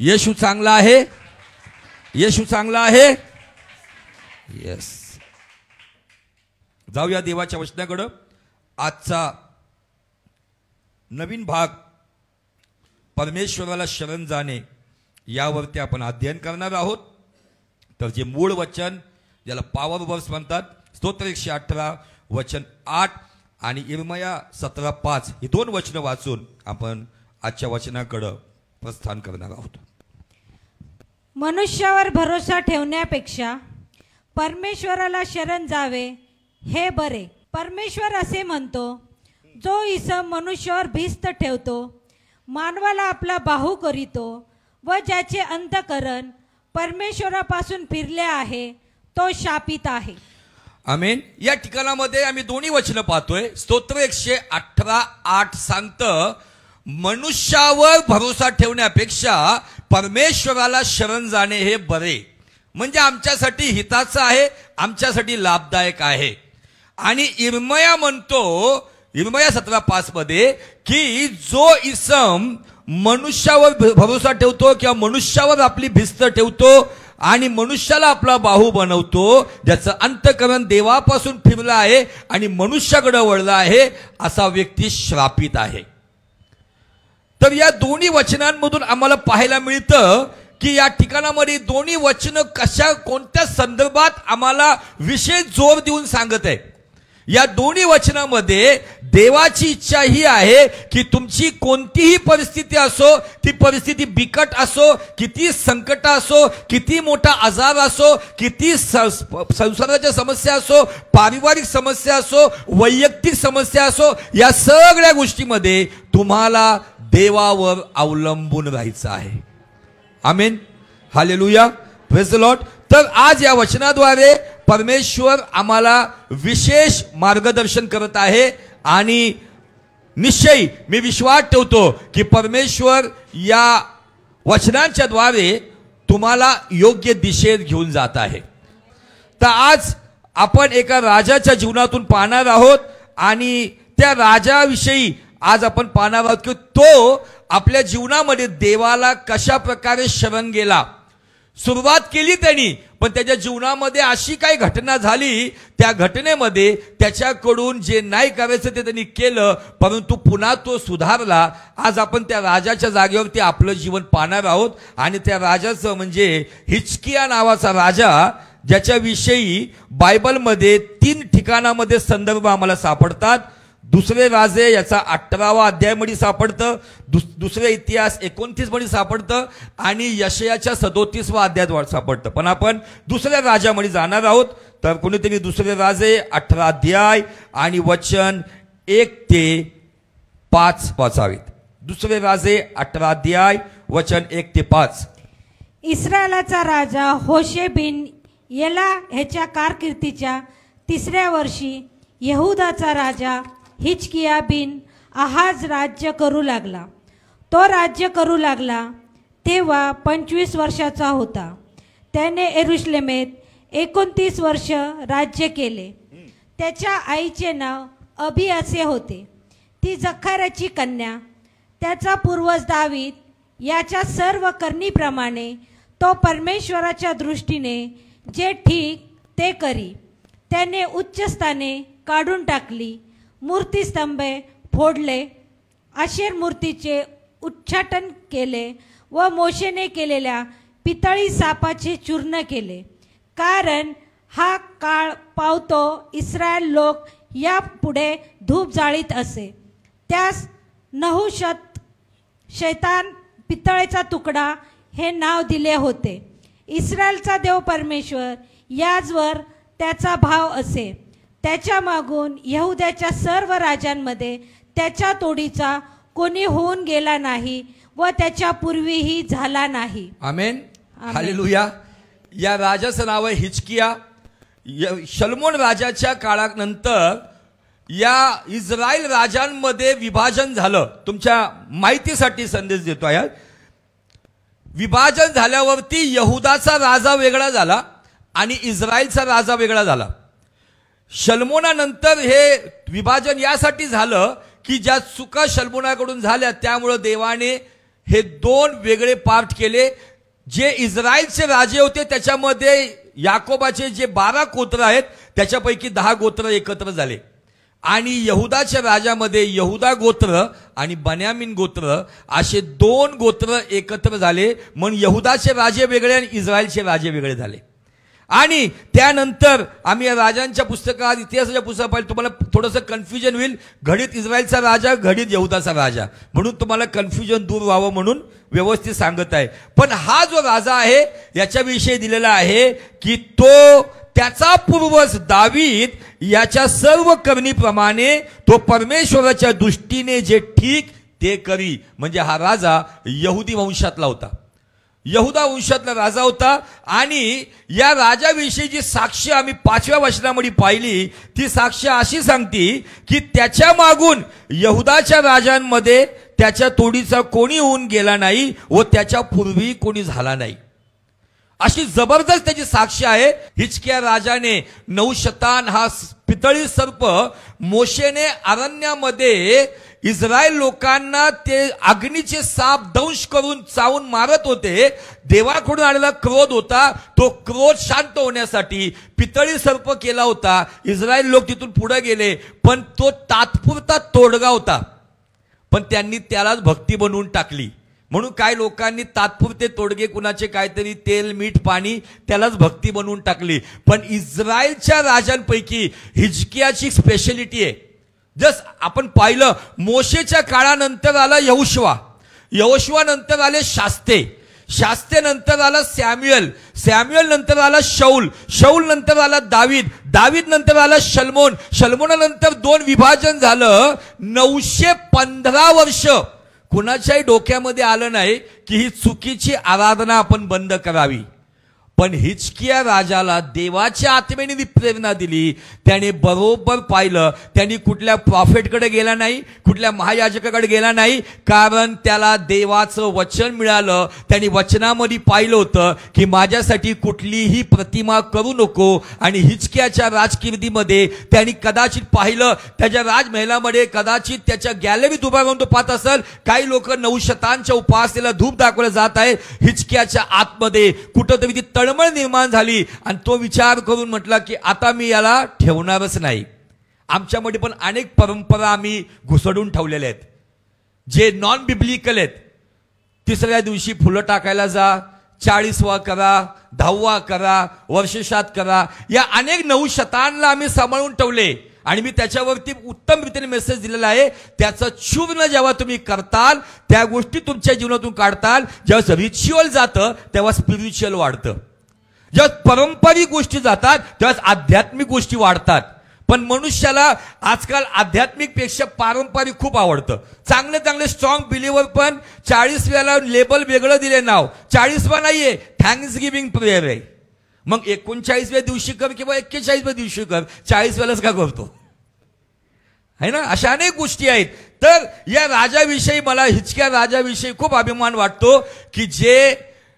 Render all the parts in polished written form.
येशू चांगला आहे, येशू चांगला आहे. येस. जाऊया देवाच्या वचनाकडे. आजचा नवीन भाग परमेश्वराला शरण जाणे यावरती आपण अध्ययन करणार आहोत. तर जे मूळ वचन ज्याला पॉवर वर्स म्हणतात, स्तोत्र 118 वचन 8 आणि इर्मया 17:5 ही दोन वचनं वाचून आपण आजच्या वचनाकडे प्रस्थान करणार आहोत. मनुष्यावर भरोसा ठेवण्यापेक्षा परमेश्वराला शरण जावे हे बरे. परमेश्वर असे म्हणतो, जो इसम मनुष्यावर भिस्त ठेवतो, मानवाला आपला बाहू करीतो व ज्याचे अंतःकरण परमेश्वरापासून फिरले आहे तो शापित आहे. आमेन. या ठिकाणामध्ये आम्ही दोन्ही वचनं पाहतोय. स्तोत्र 118:8 सांगतं, मनुष्यावर भरोसा ठेवण्यापेक्षा परमेश्वराला शरण जाणे हे बरे. म्हणजे आमच्यासाठी हिताचं आहे, आमच्यासाठी लाभदायक आहे. आणि इर्मया म्हणतो, इर्मया 17:5 मध्ये की जो इसम मनुष्यावर भरोसा ठेवतो किंवा मनुष्यावर आपली भिस्त ठेवतो आणि मनुष्याला आपला बाहू बनवतो, ज्याचं अंतःकरण देवापासून फिरलं आहे आणि मनुष्याकडे वळलं आहे, असा व्यक्ती श्रापित आहे. तर या दोन्ही वचनांमधून आम्हाला पाहायला मिळतं की या ठिकाणामध्ये दोन्ही वचनं कशा कोणत्या संदर्भात आम्हाला विशेष जोर देऊन सांगत आहे. या दोन्ही वचनामध्ये देवाची इच्छा ही आहे की तुमची कोणतीही परिस्थिती असो, ती परिस्थिती बिकट असो, किती संकट असो, किती मोठा आजार असो, किती संसाराच्या समस्या असो, पारिवारिक समस्या असो, वैयक्तिक समस्या असो, या सगळ्या गोष्टीमध्ये तुम्हाला देवावर अवलंबून राहायचं आहे. आमेन. हालेलुया. Praise the Lord. तर आज या वचनाद्वारे परमेश्वर आम्हाला विशेष मार्गदर्शन करत आहे आणि निश्चय मी विश्वास ठेवतो की परमेश्वर या वचनांच्या द्वारे तुम्हाला योग्य दिशेत घेऊन जात आहे. तर आज आपण एका राजाच्या जीवनातून पाहणार आहोत आणि त्या राजाविषयी आज आपण पाहणार आहोत की तो आपल्या जीवनामध्ये देवाला कशा प्रकारे शरण गेला. सुरुवात केली त्यांनी, पण त्याच्या जीवनामध्ये अशी काही घटना झाली, त्या घटनेमध्ये त्याच्याकडून जे नाही करायचं ते त्यांनी केलं, परंतु पुन्हा तो सुधारला. आज आपण त्या राजाच्या जागेवरती आपलं जीवन पाहणार आहोत आणि त्या राजाचं म्हणजे हिजकिया नावाचा राजा, ज्याच्याविषयी बायबलमध्ये 3 ठिकाणामध्ये संदर्भ आम्हाला सापडतात. दुसरे राजे याचा 18वा अध्यायामध्ये सापडतं, दुसरे इतिहास 29 मध्ये सापडतं आणि यशयाच्या 37वा अध्यायात सापडतं. पण आपण दुसऱ्या राजामध्ये जाणार आहोत. तर कोणीतरी दुसरे राजे 18 अध्याय आणि वचन 1 ते 5 वाचावेत. दुसरे राजे 18 अध्याय वचन 1 ते 5. इस्रायलाचा राजा होशे बिन येला ह्याच्या कारकिर्दीच्या 3ऱ्या वर्षी यहुदाचा राजा हिजकिया बिन आहाज राज्य करू लागला. तो राज्य करू लागला तेव्हा 25 वर्षाचा होता. त्याने यरूशलेमेत 29 वर्ष राज्य केले. त्याच्या आईचे नाव अबी असे होते. ती जखार्याची कन्या. त्याचा पूर्वज दावीद याच्या सर्व करणीप्रमाणे तो परमेश्वराच्या दृष्टीने जे ठीक ते करी. त्याने उच्च स्थाने काढून टाकली, मूर्तिस्तंभे फोडले, आशेर मूर्तीचे उच्चाटन केले व मोशेने केलेल्या पितळी सापाचे चूर्ण केले. कारण हा काळ पावतो इस्रायल लोक यापुढे धूप जाळीत असे. त्यास नहुशत शैतान पितळेचा तुकडा हे नाव दिले होते. इस्रायलचा देव परमेश्वर याचवर त्याचा भाव असे. त्याच्या मागून यहुद्याच्या सर्व राजांमध्ये त्याच्या तोडीचा कोणी होऊन गेला नाही व त्याच्या पूर्वीही झाला नाही. आमेन. हालेलुया. या राजाचं नाव आहे हिजकिया. शलोमोन राजाच्या काळानंतर या इस्रायल राजांमध्ये विभाजन झालं. तुमच्या माहितीसाठी संदेश देतो आहे. विभाजन झाल्यावरती यहुदाचा राजा वेगळा झाला आणि इस्रायलचा राजा वेगळा झाला. शल्मोनानंतर हे विभाजन यासाठी झालं की ज्या चुका शल्मोनाकडून झाल्या त्यामुळे देवाने हे दोन वेगळे पार्ट केले. जे इस्रायलचे राजे होते त्याच्यामध्ये याकोबाचे जे 12 गोत्र आहेत त्याच्यापैकी 10 गोत्र एकत्र झाले आणि यहुदाच्या राजामध्ये यहुदा गोत्र आणि बन्यामीन गोत्र असे 2 गोत्र एकत्र झाले. म्हणून यहुदाचे राजे वेगळे आणि इस्रायलचे राजे वेगळे झाले. आणि त्यानंतर आम्ही या राजांच्या पुस्तकात इतिहासाच्या पुस्तकात पाहिलं, तुम्हाला थोडंसं कन्फ्युजन होईल. घडीत इस्रायलचा राजा, घडीत यहुदाचा राजा, म्हणून तुम्हाला कन्फ्युजन दूर व्हावं म्हणून व्यवस्थित सांगत आहे. पण हा जो राजा आहे याच्याविषयी दिलेला आहे की तो त्याचा पूर्वज दावीद याच्या सर्व करणीप्रमाणे तो परमेश्वराच्या दृष्टीने जे ठीक ते करी. म्हणजे हा राजा यहुदी वंशातला होता, यहुदा वंशातला राजा होता. आणि या राजाविषयी जी साक्ष आम्ही 5व्या वचनामध्ये पाहिली ती साक्ष अशी सांगती की त्याच्या मागून यहुदाच्या राजांमध्ये त्याच्या तोडीचा कोणी होऊन गेला नाही व त्याच्या पूर्वी कोणी झाला नाही. अशी जबरदस्त त्याची साक्ष आहे. हिजकिया राजाने 9 शतान हा पितळी सर्प मोशेने अरण्यामध्ये इस्रायल लोकांना ते अग्नीचे साप दंश करून चावून मारत होते. देवाकडून आलेला क्रोध होता, तो क्रोध शांत होण्यासाठी पितळी सर्प केला होता. इस्रायल लोक तिथून पुढे गेले, पण तो तात्पुरता तोडगा होता, पण त्यांनी त्यालाच भक्ती बनवून टाकली. म्हणून काही लोकांनी तात्पुरते तोडगे कुणाचे काहीतरी तेल मीठ पाणी त्यालाच भक्ती बनवून टाकली. पण इस्रायलच्या राजांपैकी हिजकियाची स्पेशलिटी आहे. जस आपण पाहिलं मोशेच्या काळानंतर आला यहोशुआ, यहोशुआ नंतर आले शास्ते, शास्ते नंतर आला सॅम्युएल, सॅम्युएल नंतर आला शौल, शौल नंतर आला दावीद, दावीद नंतर आला शल्मोन, शल्मोनानंतर 2 विभाजन झालं. 915 वर्ष कुणाच्याही डोक्यामध्ये आलं नाही की ही चुकीची आराधना आपण बंद करावी. पण हिजकिया राजाला देवाच्या आत्म्याने प्रेरणा दिली. त्याने बरोबर पाहिलं, त्यांनी कुठल्या प्रॉफेटकडे गेला नाही, कुठल्या महायाजकाकडे गेला नाही, कारण त्याला देवाचं वचन मिळालं. त्यांनी वचनामध्ये पाहिलं होतं की माझ्यासाठी कुठलीही प्रतिमा करू नको. आणि हिजकियाच्या राजकीर्तीमध्ये त्यांनी कदाचित पाहिलं, त्याच्या राजमहलामध्ये कदाचित त्याच्या गॅलरीत उभा राहून तो पाहत असेल काही लोक 9 शतांच्या उपासनेला धूप दाखवलं जात आहे. हिजकियाच्या आतमध्ये कुठंतरी ती तळमळ निर्माण झाली आणि तो विचार करून म्हटला की आता मी याला ठेवणारच नाही. आमच्यामध्ये पण अनेक परंपरा आम्ही घुसडून ठेवलेल्या आहेत जे नॉन बिब्लिकल आहेत. 3ऱ्या दिवशी फुलं टाकायला जा, 40वा करा, 10वा करा, वर्षश्राद्ध करा, या अनेक 9 शतांना आम्ही सांभाळून ठेवले. आणि मी त्याच्यावरती उत्तम रीतीने मेसेज दिलेला आहे. त्याचं चूर्ण जेव्हा तुम्ही करताल, त्या गोष्टी तुमच्या जीवनातून काढताल, जेव्हा रिच्युअल जातं तेव्हा स्पिरिच्युअल वाढतं. जेव्हा पारंपरिक गोष्टी जातात तेव्हा आध्यात्मिक गोष्टी वाढतात. पण मनुष्याला आजकाल आध्यात्मिक पेक्षा पारंपरिक खूप आवडतं. चांगले चांगले स्ट्रॉंग बिलीवर पण 40 वेळेला लेबल वेगळं दिले, नाव 40वा नाहीये, थँक्स गिव्हिंग प्रेयर आहे. मग 39व्या दिवशी कर किंवा 41व्या दिवशी कर, 40 वेळेलाच का करतो है ना. अशा अनेक गोष्टी आहेत. तर या राजाविषयी मला हिजकिया राजाविषयी खूप अभिमान वाटतो की जे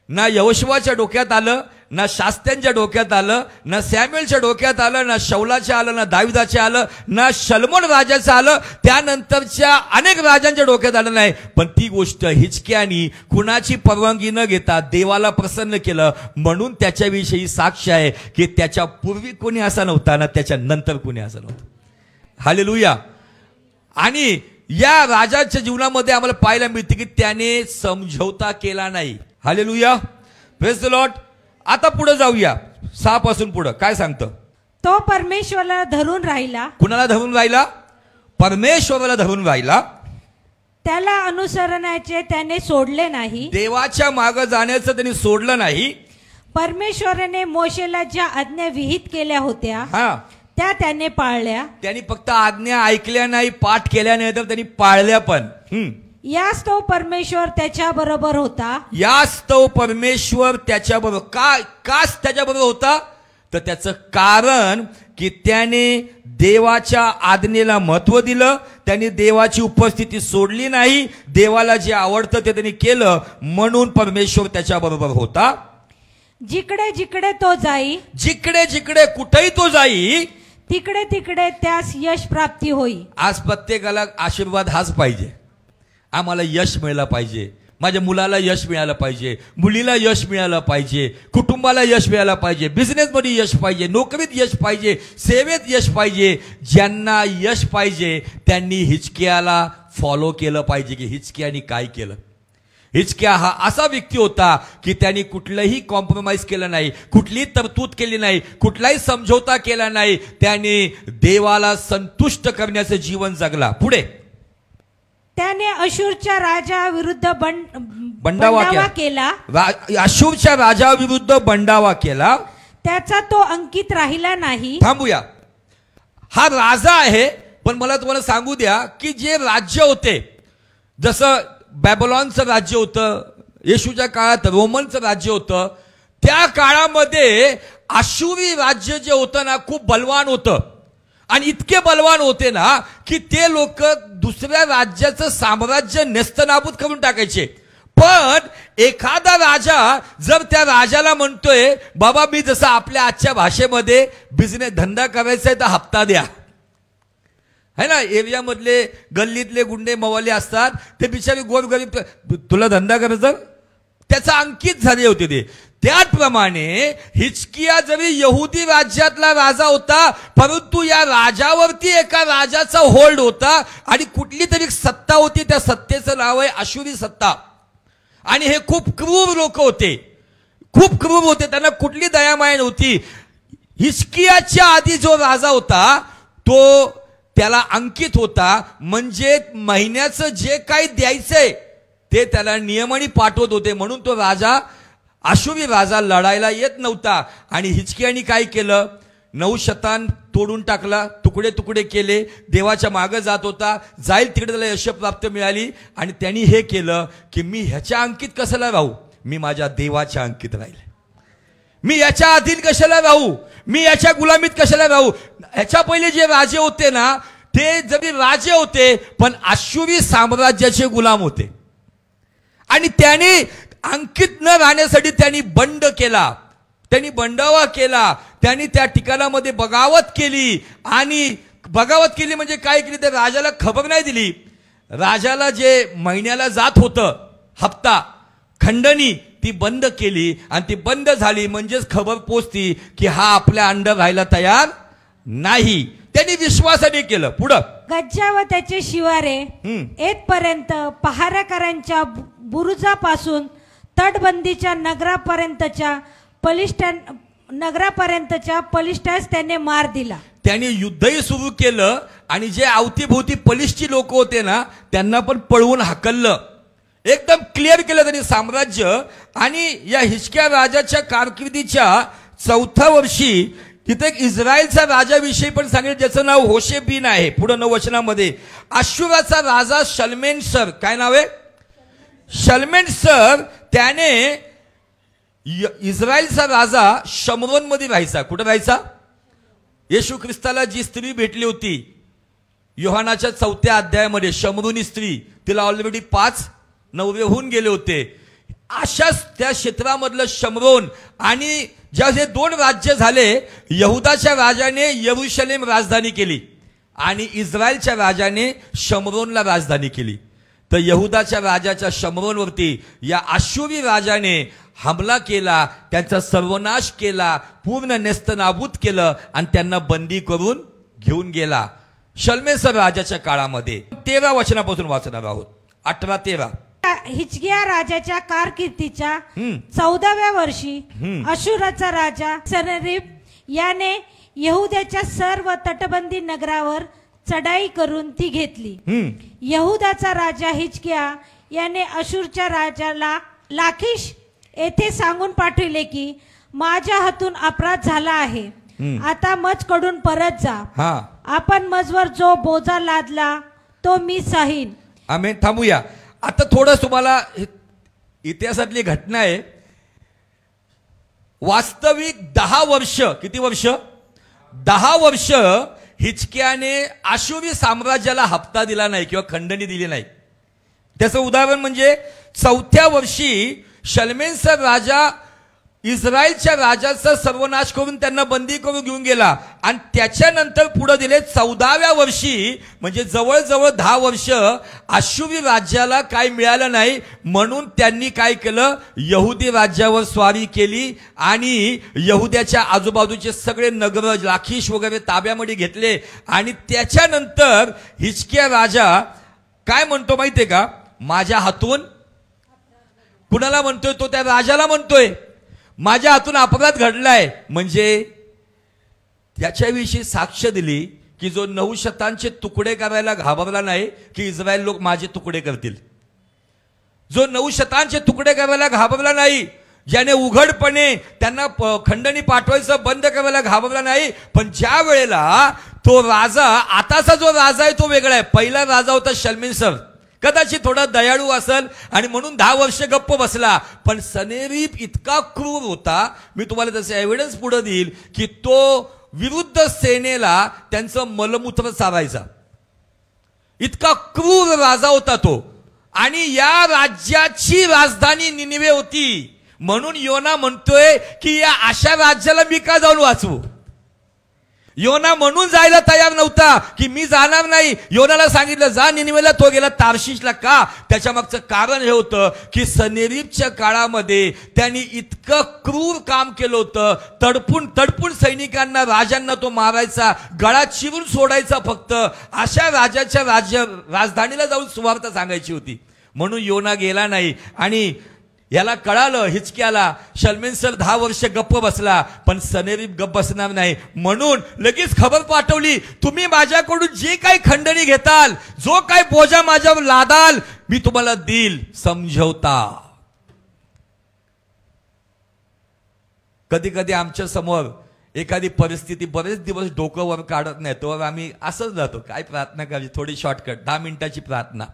ना यहोशुआच्या डोक्यात आलं, ना शास्त्यांच्या डोक्यात आलं, ना सॅम्युएलच्या डोक्यात आलं, ना शौलाच्या आलं, ना दाविदाच्या आलं, ना शल्मोन राजाचं आलं, त्यानंतरच्या अनेक राजांच्या डोक्यात आलं नाही. पण ती गोष्ट हिजकियानी कुणाची परवानगी न घेता देवाला प्रसन्न केलं. म्हणून त्याच्याविषयी साक्ष आहे की त्याच्या पूर्वी कोणी असा नव्हता ना त्याच्या नंतर कोणी असा नव्हता. हालेलुया. आणि या राजाच्या जीवनामध्ये आम्हाला पाहायला मिळते की त्याने समझौता केला नाही. Hallelujah, praise the Lord. आता पुढे जाऊया, 6 पासून पुढे काय सांगतं. तो परमेश्वराला धरून राहिला. कुणाला धरून राहिला? परमेश्वराला धरून राहिला. त्याला अनुसरण्याचे त्याने सोडले नाही. देवाच्या मागे जाण्याचं त्यांनी सोडलं नाही. परमेश्वराने मोशेला ज्या आज्ञा विहित केल्या होत्या त्या त्याने पाळल्या. त्यांनी फक्त आज्ञा ऐकल्या नाही, पाठ केल्या नाही, तर त्यांनी पाळल्या पण. यास्तव परमेश्वर त्याच्या बरोबर होता. यास्तव परमेश्वर त्याच्या बरोबर. काच त्याच्या बरोबर होता? तर त्याचं कारण की त्याने देवाच्या आज्ञेला महत्व दिलं. त्यांनी देवाची उपस्थिती सोडली नाही. देवाला जे आवडतं ते त्यांनी केलं, म्हणून परमेश्वर त्याच्या बरोबर होता. जिकडे जिकडे तो जाई, जिकडे जिकडे कुठेही तो जाई, तिकडे तिकडे त्यास यश प्राप्ती होई. आज प्रत्येकाला आशीर्वाद हाच पाहिजे. आम्हाला यश मिळालं पाहिजे, माझ्या मुलाला यश मिळालं पाहिजे, मुलीला यश मिळालं पाहिजे, कुटुंबाला यश मिळालं पाहिजे, बिझनेसमध्ये यश पाहिजे, नोकरीत यश पाहिजे, सेवेत यश पाहिजे. ज्यांना यश पाहिजे त्यांनी हिजकियाला फॉलो केलं पाहिजे की हिजकियाने काय केलं. हिजकिया हा असा व्यक्ती होता की त्यांनी कुठलंही कॉम्प्रोमाइज केलं नाही, कुठलीही तरतूद केली नाही, कुठलाही समझोता केला नाही. त्यांनी देवाला संतुष्ट करण्याचं जीवन जगला. पुढे त्याने अशूरच्या राजाविरुद्ध बंडावा केला. अशूरच्या राजाविरुद्ध बंडावा केला. त्याचा तो अंकित राहिला नाही. थांबूया. हा राजा आहे, पण मला तुम्हाला सांगू द्या की जे राज्य होते, जसं बॅबलॉनचं राज्य होतं, येशूच्या काळात रोमनचं राज्य होतं, त्या काळामध्ये आशुरी राज्य जे होतं ना खूप बलवान होतं. आणि इतके बलवान होते ना की ते लोक दुसऱ्या राज्याचं साम्राज्य नेस्तनाबूत करून टाकायचे. पण एखादा राजा जर त्या राजाला म्हणतोय बाबा मी जसं आपल्या आजच्या भाषेमध्ये बिझनेस धंदा करायचा आहे तर हप्ता द्या, है ना, एरियामधले गल्लीतले गुंडे मवाले असतात ते बिचारे गोरगरीब, तुला धंदा करायचा, त्याचा अंकित झाले होते ते. त्याचप्रमाणे हिजकिया जरी यहुदी राज्यातला राजा होता, परंतु या राजावरती एका राजाचा होल्ड होता आणि कुठली तरी सत्ता होती, त्या सत्तेचं नाव आहे आशुरी सत्ता. आणि हे खूप क्रूर लोक होते, खूप क्रूर होते, त्यांना कुठली दयामाया नव्हती. हिजकियाच्या आधी जो राजा होता तो त्याला अंकित होता, म्हणजे महिन्याचं जे काही द्यायचंय ते त्याला नियमाने पाठवत होते. म्हणून तो राजा आशुरी राजा लढायला येत नव्हता. आणि हिजकियाने काय केलं, 9 शतान तोडून टाकला, तुकडे तुकडे केले, देवाच्या मागे जात होता, जाईल तिकडे त्याला यश प्राप्त मिळाली. आणि त्यांनी हे केलं की मी ह्याच्या अंकित कशाला राहू, मी माझ्या देवाच्या अंकित राहील, मी याच्या अधीन कशाला राहू, मी याच्या गुलामीत कशाला राहू. ह्याच्या पहिले जे राजे होते ना ते जरी राजे होते पण आशुरी साम्राज्याचे गुलाम होते. आणि त्यांनी अंकित न राहण्यासाठी त्यांनी बंड केला, त्यांनी बंडावा केला, त्यांनी त्या ठिकाणामध्ये बगावत केली. आणि बगावत केली म्हणजे काय केली, त्या राजाला खबर नाही दिली. राजाला जे महिन्याला जात होतं हप्ता खंडणी ती बंद केली. आणि ती बंद झाली म्हणजेच खबर पोचती की हा आपल्या अंडर राहायला तयार नाही. त्यांनी विश्वासाने केलं. पुढं गज्जा व त्याचे शिवारे येतपर्यंत पहारेकऱ्यांच्या बुरुजापासून तटबंदीच्या नगरापर्यंतच्या पलिष्ठास त्याने मार दिला. त्यांनी युद्धही सुरू केलं आणि जे अवतीभोवती पलिष्ठी लोक होते ना त्यांना पण पळवून हाकललं, एकदम क्लिअर केलं त्यांनी साम्राज्य. आणि या हिजकिया राजाच्या कारकिर्दीच्या 4थ्या वर्षी तिथे एक इस्रायलचा राजाविषयी पण सांगितलं ज्याचं नाव होशेबीन आहे. पुढे 9 वचनामध्ये अश्शूराचा राजा शल्मेनसर, काय नाव आहे, शल्मेनसर, त्याने इस्रायलचा राजा शमरोन मध्ये राहायचा. कुठे राहायचा, येशू ख्रिस्ताला जी स्त्री भेटली होती योहानाच्या 4थ्या अध्यायामध्ये, शमरोनी स्त्री, तिला ऑलरेडी 5 नवरे होऊन गेले होते. अशाच त्या क्षेत्रामधलं शमरोन. आणि ज्या जे 2 राज्य झाले, यहुदाच्या राजाने यरुशलेम राजधानी केली आणि इस्रायलच्या राजाने शमरोनला राजधानी केली. तर यहुदाच्या राजाच्या शमरोनवरती या आशुरी राजाने हमला केला, त्यांचा सर्वनाश केला, पूर्ण नेस्तनाबूत केलं आणि त्यांना बंदी करून घेऊन गेला. शल्मेसर राजाच्या काळामध्ये 13 वचनापासून वाचणार आहोत, 18-13. हिजकिया राजाच्या कारकिर्दीच्या 14व्या वर्षी अशुराचा राजा सनहेरीब याने यहुदाच्या सर्व तटबंदी नगरावर चढाई करून ती घेतली. यहुदाचा राजा हिजकिया याने अशूरच्या राजाला लाखीश येथे सांगून पाठविले की माझ्या हातून अपराध झाला आहे, आता मजकडून परत जा, आपण मजवर जो बोजा लादला तो मी सहीन. आमेन. थांबूया आता थोडं, तुम्हाला इतिहासातली घटना आहे. वास्तविक 10 वर्ष, किती वर्ष, 10 वर्ष हिजकियाने आशुरी साम्राज्याला हप्ता दिला नाही किंवा खंडणी दिली नाही. त्याचं उदाहरण म्हणजे 4थ्या वर्षी शल्मेनसर राजा इस्रायलच्या राजाचा सर्वनाश करून त्यांना बंदी करून घेऊन गेला आणि त्याच्यानंतर पुढे दिले 14व्या वर्षी म्हणजे जवळजवळ 10 वर्ष अश्शूरी राज्याला काही मिळालं नाही म्हणून त्यांनी काय केलं यहुदी राज्यावर स्वारी केली आणि यहुद्याच्या आजूबाजूचे सगळे नगर लाखीश वगैरे ताब्यामध्ये घेतले आणि त्याच्यानंतर हिजकिया राजा काय म्हणतो माहितीये का माझ्या हातून कुणाला म्हणतोय तो त्या राजाला म्हणतोय माझ्या हातून अपराध घडलाय म्हणजे त्याच्याविषयी साक्ष दिली की जो 9 शतांचे तुकडे करायला घाबरला नाही की इस्रायल लोक माझे तुकडे करतील जो 9 शतांचे तुकडे करायला घाबरला नाही ज्याने उघडपणे त्यांना खंडणी पाठवायचं बंद करायला घाबरला नाही पण ज्या वेळेला तो राजा आताचा जो राजा आहे तो वेगळा आहे पहिला राजा होता शल्मनेसर कदाचित थोडा दयाळू असेल आणि म्हणून 10 वर्ष गप्प बसला पण सनेरीब इतका क्रूर होता मी तुम्हाला त्याचे एव्हिडन्स पुढे देईल की तो विरुद्ध सेनेला त्यांचं मलमूत्र चारायचा इतका क्रूर राजा होता तो आणि या राज्याची राजधानी निनिवे होती म्हणून योना म्हणतोय की या अशा राज्याला मी का जाऊन वाचवू योना म्हणून जायला तयार नव्हता की मी जाणार नाही योनाला सांगितलं जा निनिवेला तो गेला तार्शिशला का त्याच्या मागचं कारण हे होतं की सनेरीबच्या काळामध्ये त्यांनी इतकं क्रूर काम केलं होतं तडपून सैनिकांना राजांना तो मारायचा गळा चिरून सोडायचा फक्त अशा राजाच्या राजधानीला जाऊन सुवार्ता सांगायची होती म्हणून योना गेला नाही आणि याला कळालं हिजकियाला शल्मनेसर 10 वर्ष गप्प बसला पण सनेरीब गप्प बसणार नाही म्हणून लगेच खबर पाठवली तुम्ही माझ्याकडून जे काही खंडणी घेताल जो काही बोजा माझ्यावर लादाल मी तुम्हाला देईल समझौता कधी कधी आमच्या समोर एखादी परिस्थिती बरेच दिवस डोकं वर काढत नाही तर आम्ही असंच जातो काय प्रार्थना करायची थोडी शॉर्टकट 10 मिनिटाची प्रार्थना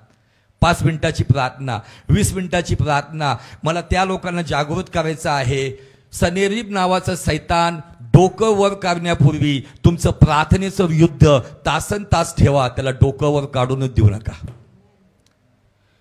5 मिनिटाची प्रार्थना 20 मिनिटाची प्रार्थना मला त्या लोकांना जागृत करायचं आहे सनेरीब नावाचा सैतान डोकं वर काढण्यापूर्वी तुमचं प्रार्थनेचं युद्ध तासन तास ठेवा त्याला डोकं वर काढूनच देऊ नका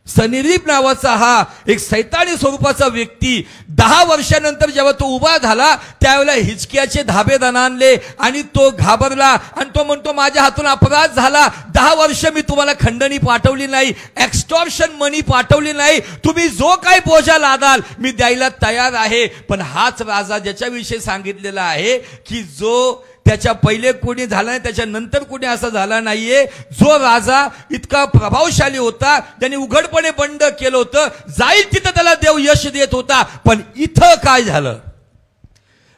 सनेरीब नावाचा हा एक सैतानी स्वरूपाचा व्यक्ती 10 वर्षानंतर जेव्हा तो उभा झाला त्यावेळेला हिजकियाचे धाबेदान आणले आणि तो घाबरला आणि तो म्हणतो माझ्या हातून अपराध झाला 10 वर्ष मी तुम्हाला खंडणी पाठवली नाही एक्स्टॉर्शन मनी पाठवली नाही तुम्ही जो काही बोजा लादाल मी द्यायला तयार आहे पण हाच राजा ज्याच्याविषयी सांगितलेला आहे की जो त्याच्या पहिले कोणी झाला नाही त्याच्या नंतर कोणी असा झाला नाहीये जो राजा इतका प्रभावशाली होता त्याने उघडपणे बंड केलं होतं जाईल तिथं त्याला देव यश देत होता पण इथं काय झालं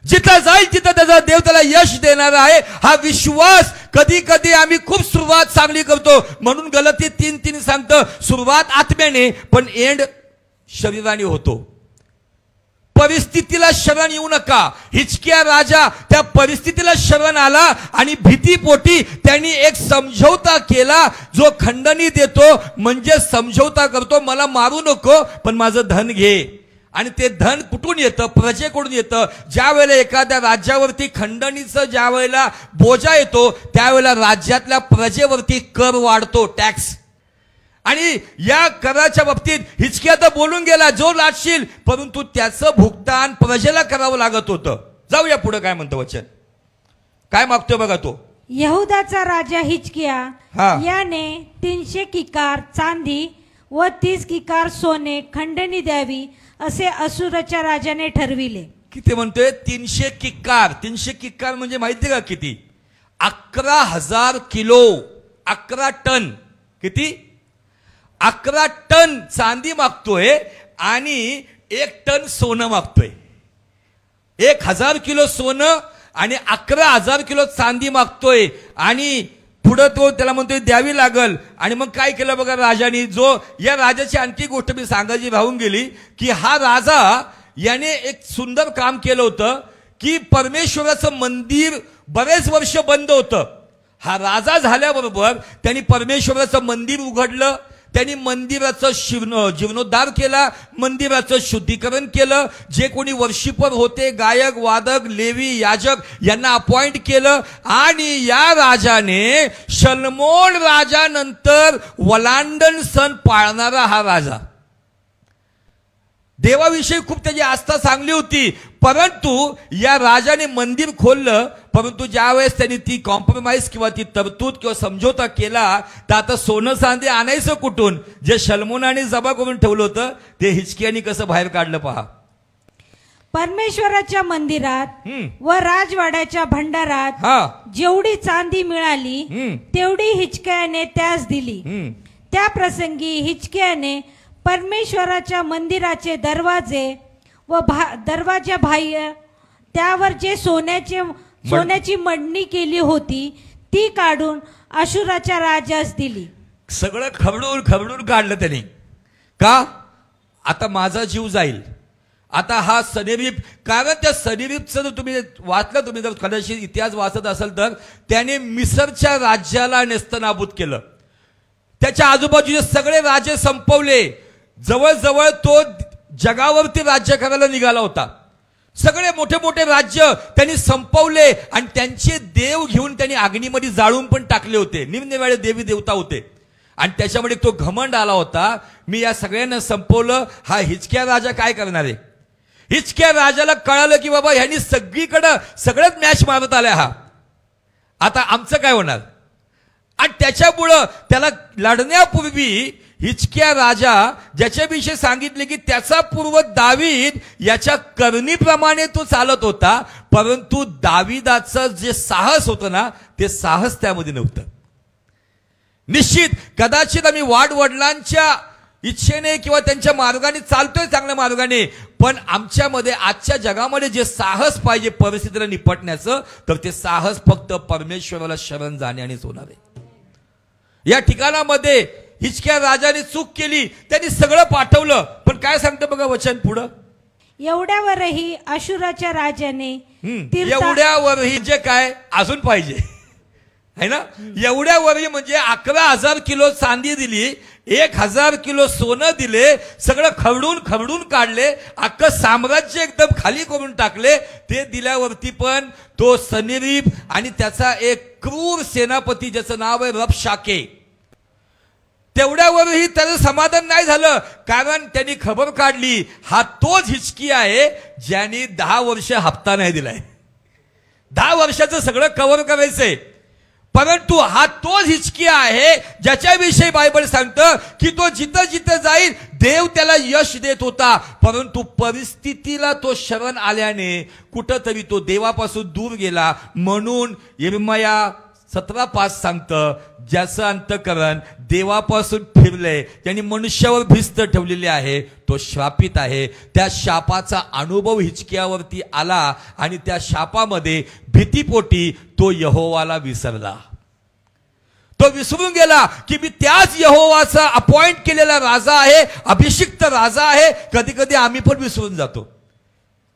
जिथं जाईल तिथं त्याचा देव त्याला यश देणार आहे हा विश्वास कधी कधी आम्ही खूप सुरुवात चांगली करतो म्हणून गलती 3:3 सांगतं सुरुवात आत्म्याने पण एंड शरीराने होतो परिस्थितीला शरण येऊ नका हिजकिया राजा त्या परिस्थितीला शरण आला आणि भीतीपोटी त्यांनी एक समझौता केला जो खंडणी देतो म्हणजे समझौता करतो मला मारू नको पण माझं धन घे आणि ते धन कुठून येतं प्रजेकडून येतं ज्या वेळेला एखाद्या राज्यावरती खंडणीचं ज्या वेळेला बोजा येतो त्यावेळेला राज्यातल्या प्रजेवरती कर वाढतो टॅक्स आणि या कराच्या बाबतीत हिजकिया तर बोलून गेला जो लाटशील परंतु त्याचं भुगतान प्रजेला करावं लागत होतं जाऊया पुढे काय म्हणतो वचन काय मागतोय बघा तो यहुदाचा राजा हिजकिया याने 300 किकार चांदी व 30 किकार सोने खंडणी द्यावी असे असूरच्या राजाने ठरविले किती म्हणतोय 300 किक्कार म्हणजे माहिती का किती 11,000 किलो 11 टन किती 11 टन चांदी मागतोय आणि 1 टन सोनं मागतोय 1,000 किलो सोनं आणि 11,000 किलो चांदी मागतोय आणि पुढे तो त्याला म्हणतोय द्यावी लागल आणि मग काय केलं बघा राजाने जो या राजाची आणखी गोष्ट मी सांगायची राहून गेली की हा राजा याने एक सुंदर काम केलं होतं की परमेश्वराचं मंदिर बरेच वर्ष बंद होतं हा राजा झाल्याबरोबर त्यांनी परमेश्वराचं मंदिर उघडलं त्यांनी मंदिराचं जीर्णोद्धार केला मंदिराचं शुद्धीकरण केलं जे कोणी वर्शिपर होते गायक वादक लेवी याजक यांना अपॉइंट केलं आणि या राजाने शल्मोन राजानंतर वलांडन सण पाळणारा हा राजा देवाविषयी खूप त्याची आस्था चांगली होती, परंतु या राजाने मंदिर खोललं, परंतु ज्या वेळेस त्यांनी ती कॉम्प्रोमाइज किंवा ती तरतूद किंवा समझोता केला, तर आता सोनं चांदी आणायचं कुठून? जे शल्मोनाने जमा करून ठेवलं होतं ते हिजकियाने कसं बाहेर काढलं पहा. परमेश्वराच्या मंदिरात व राजवाड्याच्या भंडारात जेवढी चांदी मिळाली तेवढी हिजकियाने त्यास दिली. त्या प्रसंगी हिजकियाने परमेश्वराच्या मंदिराचे दरवाजे व दरवाजा बाह्य त्यावर जे सोन्याची मडणी केली होती ती काढून अशुराच्या राजास दिली. सगळं खबडून खबडून काढलं त्याने. का? आता माझा जीव जाईल. आता हा सनेरीप, कारण त्या सनेरीपचं जर तुम्ही वाचलं, तुम्ही जर कदाचित इतिहास वाचत असाल तर, त्याने मिसरच्या राज्याला नेस्तनाबूत केलं. त्याच्या आजूबाजूचे सगळे राजे संपवले. जवळजवळ तो जगावरती राज्य करायला निघाला होता. सगळे मोठे मोठे राज्य त्यांनी संपवले आणि त्यांचे देव घेऊन त्यांनी अग्नीमध्ये जाळून पण टाकले होते. निरनिराळे देवी देवता होते आणि त्याच्यामध्ये तो घमंड आला होता, मी या सगळ्यांना संपवलं. हा हिजकिया राजा काय करणार आहे? हिजकिया राजाला कळालं की बाबा ह्यांनी सगळीकडं सगळंच मॅच मारत आलाय हा, आता आमचं काय होणार? आणि त्याच्यामुळं त्याला लढण्यापूर्वी हिजकिया राजा ज्याच्याविषयी सांगितले की त्याचा पूर्व दावीद याच्या करणीप्रमाणे तो चालत होता, परंतु दावीदाचं जे साहस होतं ना, ते साहस त्यामध्ये नव्हतं. निश्चित कदाचित आम्ही वाडवडिलांच्या इच्छेने किंवा त्यांच्या मार्गाने चालतोय, चांगल्या मार्गाने, पण आमच्यामध्ये आजच्या जगामध्ये जे साहस पाहिजे परिस्थितीला निपटण्याचं, तर ते साहस फक्त परमेश्वराला शरण जाण्यानेच होणार आहे. या ठिकाणामध्ये हिजकिया राजाने चूक केली, त्यांनी सगळं पाठवलं, पण काय सांगतं बघा वचन पुढं. एवढ्यावरही अशुराच्या राजाने एवढ्यावरही जे काय अजून पाहिजे है ना, एवढ्यावरही म्हणजे 11,000 किलो चांदी दिली, 1,000 किलो सोनं दिले, सगळं खवडून खवडून काढले, अख्खं साम्राज्य एकदम खाली करून टाकले. ते दिल्यावरती पण तो सनेरीप आणि त्याचा एक क्रूर सेनापती ज्याचं नाव आहे रबशाके, तेवढ्यावरही त्याचं समाधान नाही झालं, कारण त्यांनी खबर काढली हा तोच हिजकिया आहे ज्याने 10 वर्ष हप्ता नाही दिलाय. 10 वर्षाचं सगळं कव्हर करायचंय, परंतु हा तोच हिजकिया आहे ज्याच्याविषयी बायबल सांगतं की तो जिथं जिथं जाईल देव त्याला यश देत होता, परंतु परिस्थितीला तो शरण आल्याने कुठंतरी तो देवापासून दूर गेला. म्हणून यिर्मया 17:5 सांगतं, ज्याचं अंतःकरण देवापासून फिरले, त्यांनी मनुष्यावर भिस्त ठेवलेली आहे, तो शापित आहे. त्या शापाचा अनुभव हिजकियावरती आला आणि त्या शापामध्ये भीतीपोटी तो यहोवाला विसरला. तो विसरून गेला की मी त्याच यहोवाचा अपॉइंट केलेला राजा आहे, अभिषिक्त राजा आहे. कधी कधी आम्ही पण विसरून जातो,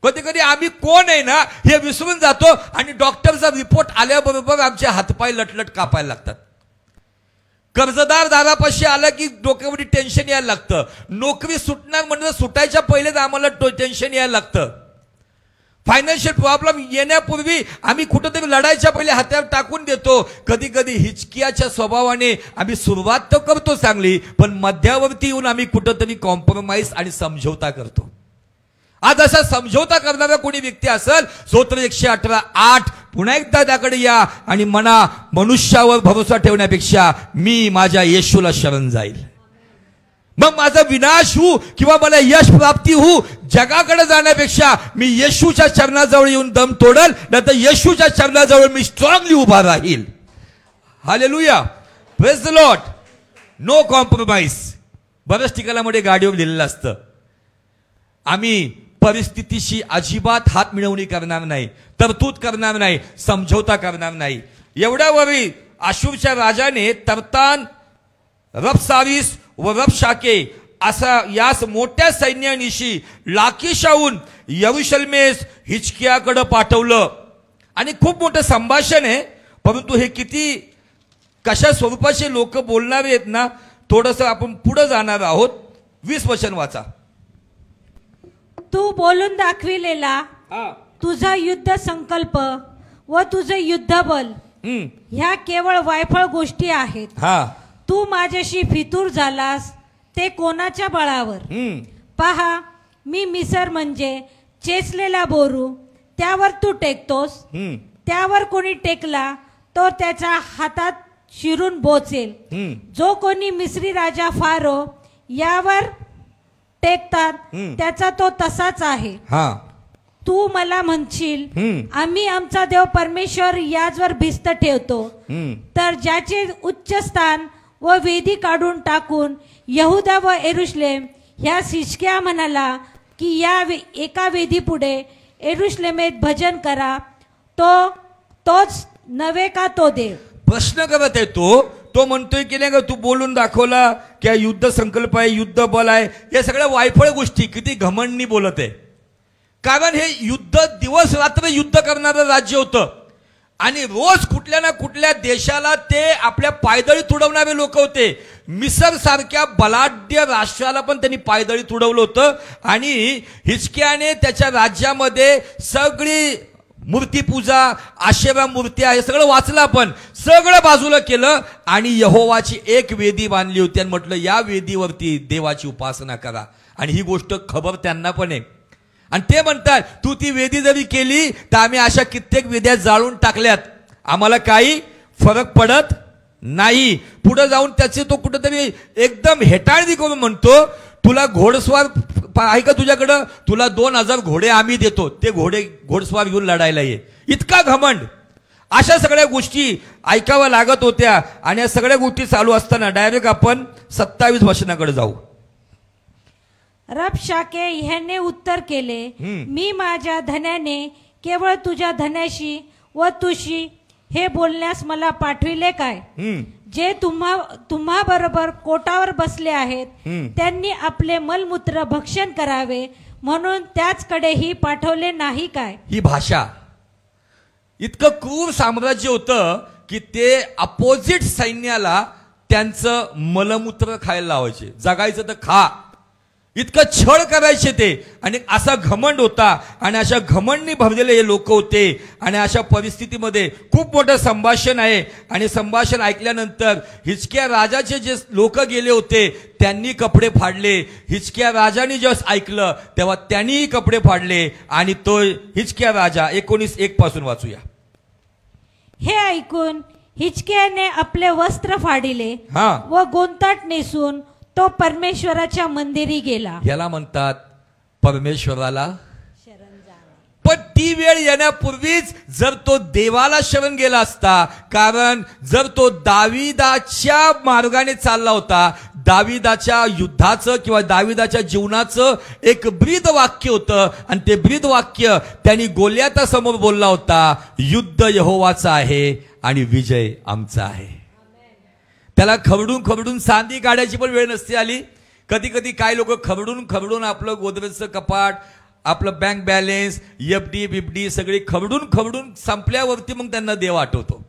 कधी कधी आम्ही कोण आहे ना हे विसरून जातो आणि डॉक्टरचा रिपोर्ट आल्याबरोबर आमचे हातपाय लटलट कापायला लागतात. कर्जदार दारापाशी आला की डोक्यामध्ये टेन्शन यायला लागतं. नोकरी सुटणार म्हणजे सुटायच्या पहिलेच आम्हाला टेन्शन यायला लागतं. फायनान्शियल प्रॉब्लेम येण्यापूर्वी आम्ही कुठेतरी लढायच्या पहिले हातावर टाकून देतो. कधी कधी हिजकियाच्या स्वभावाने आम्ही सुरुवात तर करतो चांगली, पण मध्यावरती येऊन आम्ही कुठेतरी कॉम्प्रोमाइज आणि समझोता करतो. आज असा समझोता करणारा कोणी व्यक्ती असेल, स्तोत्र 118:8 पुन्हा एकदा त्याकडे या आणि म्हणा, मनुष्यावर भरोसा ठेवण्यापेक्षा मी माझ्या येशूला शरण जाईल. मग माझा विनाश होऊ किंवा मला यश प्राप्ती होऊ, जगाकडे जाण्यापेक्षा मी येशूच्या चरणाजवळ येऊन दम तोडल, नाहीतर येशूच्या चरणाजवळ मी स्ट्रॉंगली उभा राहील. Hallelujah, praise the Lord. No compromise. बऱ्याच ठिकाणामध्ये गाडीवर लिहिलेलं असतं, आम्ही परिस्थितीशी अजिबात हात मिळवणी करणार नाही, तरतूद करणार नाही, समझोता करणार नाही. एवढ्यावरही आशूरच्या राजाने तर्तान, रबसारीस व रबशाके असा यास मोठ्या सैन्यानिशी लाकीशाहून यरुशलेमेस हिजकियाकडे पाठवलं. आणि खूप मोठं संभाषण आहे, परंतु हे किती कशा स्वरूपाचे लोक बोलणारे आहेत ना, थोडंसं आपण पुढे जाणार आहोत. 20 वचन वाचा. तू बोलून दाखविलेला तुझा युद्ध संकल्प व तुझे युद्धबल ह्या केवळ वायफळ गोष्टी आहेत. तू माझ्याशी फितूर झालास ते कोणाच्या बळावर? पहा, मी मिसर म्हणजे चेचलेला बोरू, त्यावर तू टेकतोस. त्यावर कोणी टेकला तो त्याच्या हातात शिरून बोचेल. जो कोणी मिस्री राजा फारो यावर टेकतात त्याचा तो तसाच आहे. तू मला म्हणशील आम्ही आमचा देव परमेश्वर याचवर भिस्त ठेवतो. तर ज्याचे उच्च स्थान व वेदी काढून टाकून यहुदा व यरूशलेम ह्या हिजकिय्या म्हणाला की या एका वेदी पुढे यरूशलेमेत भजन करा, तोच नव्हे का तो देव. प्रश्न करत आहे तो म्हणतोय की नाही का, तू बोलून दाखवला की युद्ध संकल्प आहे, युद्ध बल आहे, या सगळ्या वायफळ गोष्टी किती घमंडनी बोलत आहे. कारण हे युद्ध दिवस रात्र युद्ध करणारं राज्य होतं आणि रोज कुठल्या ना कुठल्या देशाला ते आपल्या पायदळी तुडवणारे लोक होते. मिसर सारख्या बलाढ्य राष्ट्राला पण त्यांनी पायदळी तुडवलं होतं आणि हिजकियाने त्याच्या राज्यामध्ये सगळी मूर्तीपूजा, आशेरा मूर्त्या हे सगळं वाचलं, आपण सगळं बाजूला केलं आणि यहोवाची एक वेदी बांधली होती आणि म्हटलं या वेदीवरती देवाची उपासना करा. आणि ही गोष्ट खबर त्यांना पण आहे. आणि ते म्हणतात तू ती वेदी जरी केली तर आम्ही अशा कित्येक वेद्या जाळून टाकल्यात, आम्हाला काही फरक पडत नाही. पुढे जाऊन त्याचे तो कुठेतरी एकदम हेटाळणी करून म्हणतो तुला घोडस्वार आहे का तुझ्याकडं, तुला 2000 घोडे आम्ही देतो, ते घोडस्वार घेऊन लढायला ये. इतका घमंड. अशा सगळ्या गोष्टी ऐकाव्या लागत होत्या. आणि या सगळ्या गोष्टी चालू असताना डायरेक्ट आपण 27 वचनाकडे जाऊ. रबशाके ह्याने उत्तर केले, मी माझ्या धन्याने केवळ तुझ्या धन्याशी व तुशी हे बोलण्यास मला पाठविले काय. जे तुम्हा बरोबर कोटावर बसले आहेत त्यांनी आपले मलमूत्र भक्षण करावे म्हणून त्याचकडेही पाठवले नाही काय. ही भाषा, इतकं क्रूर साम्राज्य होतं की ते अपोजिट सैन्याला त्यांचं मलमूत्र खायला लावायचे. जगायचं तर खा, इतकं छळ करायचे ते. आणि असा घमंड होता आणि अशा घमंडनी भरलेले हे लोक होते. आणि अशा परिस्थितीमध्ये खूप मोठं संभाषण आहे. आणि संभाषण ऐकल्यानंतर हिजकिय्या राजाचे जे लोक गेले होते त्यांनी कपडे फाडले. हिजकिय्या राजाने जेव्हा ऐकलं तेव्हा त्यांनीही कपडे फाडले. आणि तो हिजकिय्या राजा 19:1 पासून वाचूया. हे ऐकून हिजकिय्याने आपले वस्त्र फाडिले व गोंताट नेसून तो परमेश्वराच्या मंदिरी गेला. याला म्हणतात परमेश्वराला शरण जाणे. पण ती वेळ येण्यापूर्वीच जर तो देवाला शरण गेला असता, कारण जर तो दाविदाच्या मार्गाने चालला होता, दाविदाच्या युद्धाचं किंवा दाविदाच्या जीवनाचं एक ब्रीद वाक्य होतं आणि ते ब्रीद वाक्य त्यांनी गोलियातासमोर बोलला होता, युद्ध यहोवाचं आहे आणि विजय आमचा आहे. त्याला खवडून सांदी काढायची पण वेळ नसते आली. कधी कधी काय लोक खवडून आपलं गोदरेजचं कपाट, आपलं बँक बॅलन्स, एफडी बिफडी सगळी खवडून संपल्यावरती मग त्यांना देव आठवतो.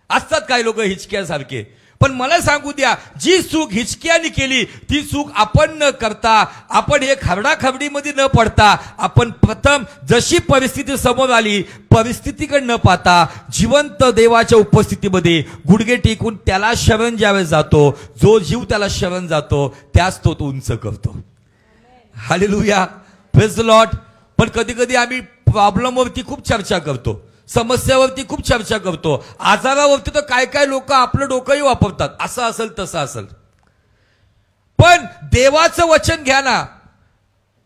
असतात काही लोक हिजकियासारखे. पण मला सांगू द्या, जी चूक हिजकियाने केली ती चूक आपण न करता, आपण हे खरडाखबडीमध्ये न पडता, आपण प्रथम जशी परिस्थिती समोर आली परिस्थितीकडे न पाहता जिवंत देवाच्या उपस्थितीमध्ये गुडघे टेकून त्याला शरण ज्यावेळेस जातो, जो जीव त्याला शरण जातो त्याच तो उंच करतो. Hallelujah, praise the Lord. पण कधी कधी आम्ही प्रॉब्लेमवरती खूप चर्चा करतो, समस्यावरती खूप चर्चा करतो, आजारावरती तर काय लोक आपलं डोकंही वापरतात, असं असेल तसं असेल. पण देवाचं वचन घ्या ना.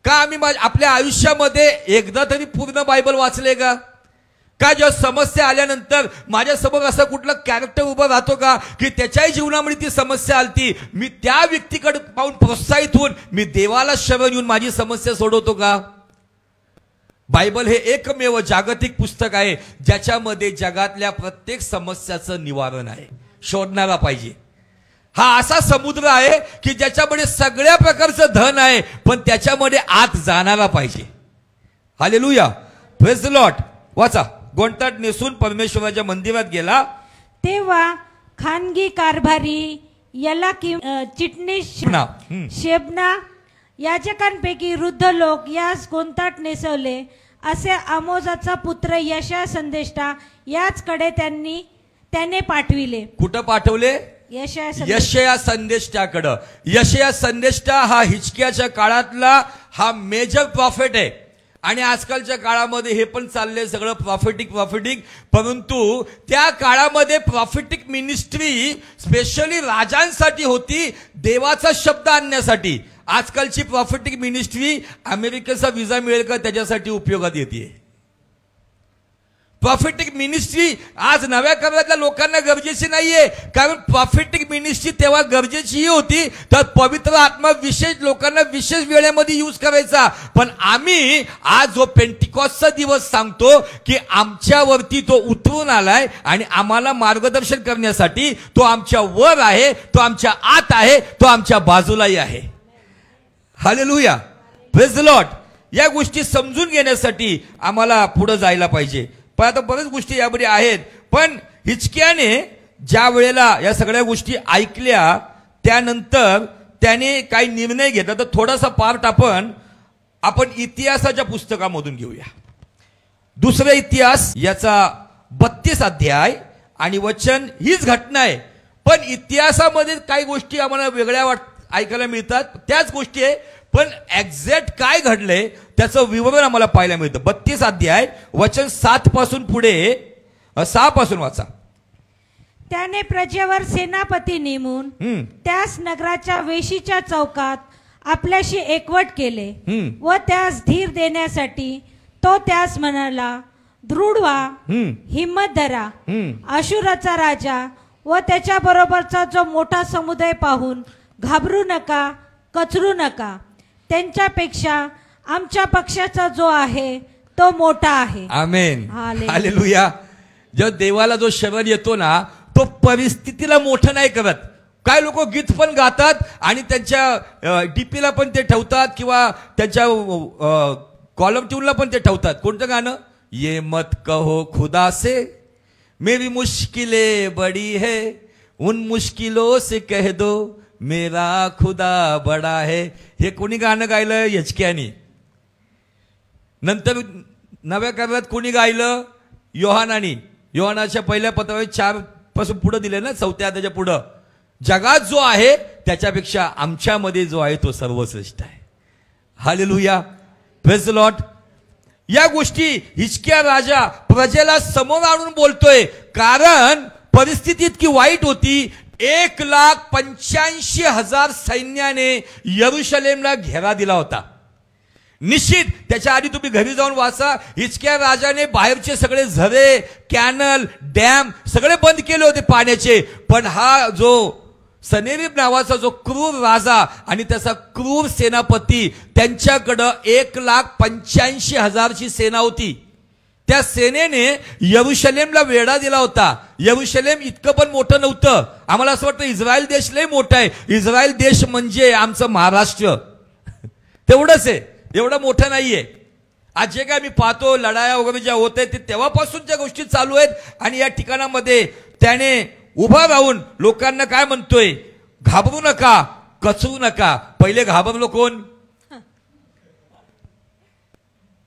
का आम्ही आपल्या आयुष्यामध्ये एकदा तरी पूर्ण बायबल वाचले का? का जेव्हा समस्या आल्यानंतर माझ्यासमोर असं कुठलं कॅरेक्टर उभं राहतो का की त्याच्याही जीवनामध्ये ती समस्या आलती, मी त्या व्यक्तीकडे पाहून प्रोत्साहित होऊन मी देवाला शरण येऊन माझी समस्या सोडवतो का? बायबल हे एकमेव जागतिक पुस्तक आहे ज्याच्यामध्ये जगातल्या प्रत्येक समस्याचं निवारण आहे. शोधणारा पाहिजे. हा असा समुद्र आहे की ज्याच्यामध्ये सगळ्या प्रकारचं धन आहे, पण त्याच्यामध्ये आत जाणारा पाहिजे. Hallelujah, praise the Lord. वाचा. गोंताट नेसून परमेश्वराच्या मंदिरात गेला. तेव्हा खानगी कारभारी याला चिटणीस शेबना याजकांपैकी वृद्ध लोक यास गोंताट नेसवले असे आमोजाचा पुत्र यशया संदेष्टा याचकडे त्याने पाठविले. कुठं पाठवले? यशया संदेष्टाकडे. यशया संदेष्टा हा हिजकियाच्या काळातला हा मेजर प्रॉफिट आहे. आणि आजकालच्या काळामध्ये हे पण चाललंय सगळं प्रॉफिटिक, परंतु त्या काळामध्ये प्रॉफिटिक मिनिस्ट्री स्पेशली राजांसाठी होती, देवाचा शब्द आणण्यासाठी. आजकालची प्रॉफिटिक मिनिस्ट्री अमेरिकेचा व्हिसा मिळेल का त्याच्यासाठी उपयोगात येते. प्रॉफिटिक मिनिस्ट्री आज नव्या करारातल्या लोकांना गरजेची नाहीये, कारण प्रॉफिटिक मिनिस्ट्री तेव्हा गरजेची होती, तर पवित्र आत्मा विशेष लोकांना विशेष वेळेमध्ये यूज करायचा. पण आम्ही आज जो पेंटिकॉस्टचा दिवस सांगतो की आमच्यावरती तो उतरून आलाय आणि आम्हाला मार्गदर्शन करण्यासाठी तो आमच्या वर आहे, तो आमच्या आत आहे, तो आमच्या बाजूलाही आहे. Hallelujah, praise the Lord. या गोष्टी समजून घेण्यासाठी आम्हाला पुढे जायला पाहिजे. पण आता बऱ्याच गोष्टी यामध्ये आहेत. पण हिजकियाने ज्या वेळेला या सगळ्या गोष्टी ऐकल्या त्यानंतर त्याने काही निर्णय घेतला. तर थोडासा पार्ट आपण इतिहासाच्या पुस्तकामधून घेऊया. दुसरा इतिहास याचा 32 अध्याय आणि वचन हीच घटना आहे. पण इतिहासामध्ये काही गोष्टी आम्हाला वेगळ्या ऐकायला मिळतात, त्याच गोष्टी आहे, पण एक्झॅक्ट काय घडलंय त्याचं विवरण आम्हाला पाहायला मिळतं. 32 अध्याय वचन 7 पासून पुढे 6 पासून वाचा. त्याने प्रजेवर सेनापती नेमून त्यास नगराच्या वेशीच्या चौकात आपल्याशी एकवट केले व त्यास धीर देण्यासाठी तो त्यास म्हणाला, दृढ व्हा, हिम्मत धरा. आशुराचा राजा व त्याच्या बरोबरचा जो मोठा समुदाय पाहून घाबरू नका, कचरू नका. त्यांच्यापेक्षा आमच्या पक्षाचा जो आहे तो मोठा आहे. आमेन, हालेलुया. जेव्हा देवाला जो शरण येतो ना, तो परिस्थितीला मोठं नाही करत. काय लोक गीत पण गातात आणि त्यांच्या डीपीला पण ते ठेवतात किंवा त्यांच्या कॉलम ट्यूनला पण ते ठेवतात. कोणतं गाणं? ये मत कहो खुदा से मेरी मुश्किलें बड़ी है, उन मुश्किलों से कह दो मेरा खुदा बडा है. हे कोणी गाणं गायलं? हिजकियाने. नंतर नव्या करारात कोणी गायलं? योहानानी. योहानाच्या पहिल्या पत्रावर 4 पासून पुढे दिले ना, 4थ्या अध्यायाच्या पुढे. जगात जो आहे त्याच्यापेक्षा आमच्यामध्ये जो आहे तो सर्वश्रेष्ठ आहे. Hallelujah, praise the Lord. या गोष्टी हिजकिया राजा प्रजेला समोर आणून बोलतोय, कारण परिस्थिती इतकी वाईट होती. 1,85,000 सैन्याने यरुशलेमला घेरा दिला होता. निश्चित त्याच्या आधी तुम्ही घरी जाऊन वाचा. हिजकिया राजाने बाहेरचे सगळे झरे, कॅनल, डॅम सगळे बंद केले होते पाण्याचे. पण हा जो सनेरीब नावाचा जो क्रूर राजा आणि त्याचा क्रूर सेनापती, त्यांच्याकडं 1,85,000 ची सेना होती. त्या सेनेने यरुशलेमला वेढा दिला होता. यरुशलेम इतकं पण मोठं नव्हतं. आम्हाला असं वाटतं इस्रायल देश लय मोठा आहे. इस्रायल देश म्हणजे आमचं महाराष्ट्र तेवढंच आहे, एवढं मोठं नाहीये. आज जे काय मी पाहतो लढाया वगैरे ज्या होत आहेत ते तेव्हापासूनच्या गोष्टी चालू आहेत. आणि या ठिकाणामध्ये त्याने उभा राहून लोकांना काय म्हणतोय? घाबरू नका, कचरू नका. पहिले घाबरलो कोण?